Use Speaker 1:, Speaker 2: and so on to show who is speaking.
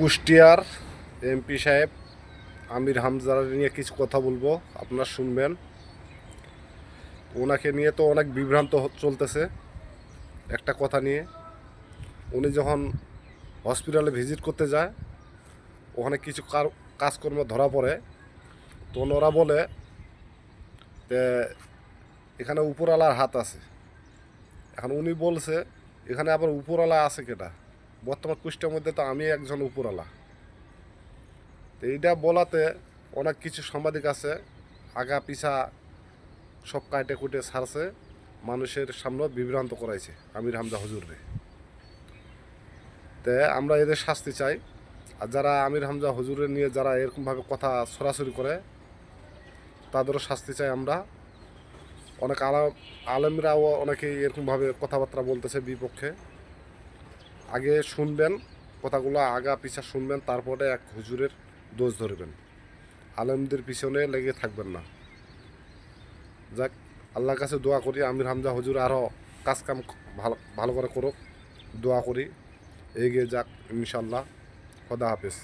Speaker 1: কুষ্টিয়ার এমপি সাহেব আমির হামজার নিয়ে কিছু কথা বলবো, আপনারা শুনবেন। ওনাকে নিয়ে তো অনেক বিভ্রান্ত চলতেছে একটা কথা নিয়ে। উনি যখন হসপিটালে ভিজিট করতে যায়, ওখানে কিছু কাজকর্ম ধরা পড়ে, তো ওরা বলে যে এখানে উপরওয়ালার হাত আছে। এখন উনি বলছে এখানে আবার উপরওয়ালা আছে কেটা? বর্তমান কুষ্টিয়ার মধ্যে তো আমি একজন উপরওয়ালা। তো এইটা বলাতে অনেক কিছু সাংবাদিক আছে আগা পিছা সব কাটে কুটে ছাড়ছে, মানুষের সামনে বিভ্রান্ত করাইছে আমির হামজা হুজুররে। তে আমরা এদের শাস্তি চাই। আর যারা আমির হামজা হুজুরের নিয়ে যারা এরকমভাবে কথা সরাসরি করে, তাদেরও শাস্তি চাই আমরা। অনেক আলেমরাও অনেকেই এরকমভাবে কথাবার্তা বলতেছে বিপক্ষে। আগে শুনবেন কথাগুলো, আগা পিছা শুনবেন, তারপরে এক হুজুরের দোষ ধরবেন। আলেমদের পিছনে লেগে থাকবেন না। যাক, আল্লাহর কাছে দোয়া করি আমির হামজা হুজুর আরও কাজকাম ভালো ভালো করে করুক, দোয়া করি, এগিয়ে যাক ইনশাল্লাহ। খোদা হাফেজ।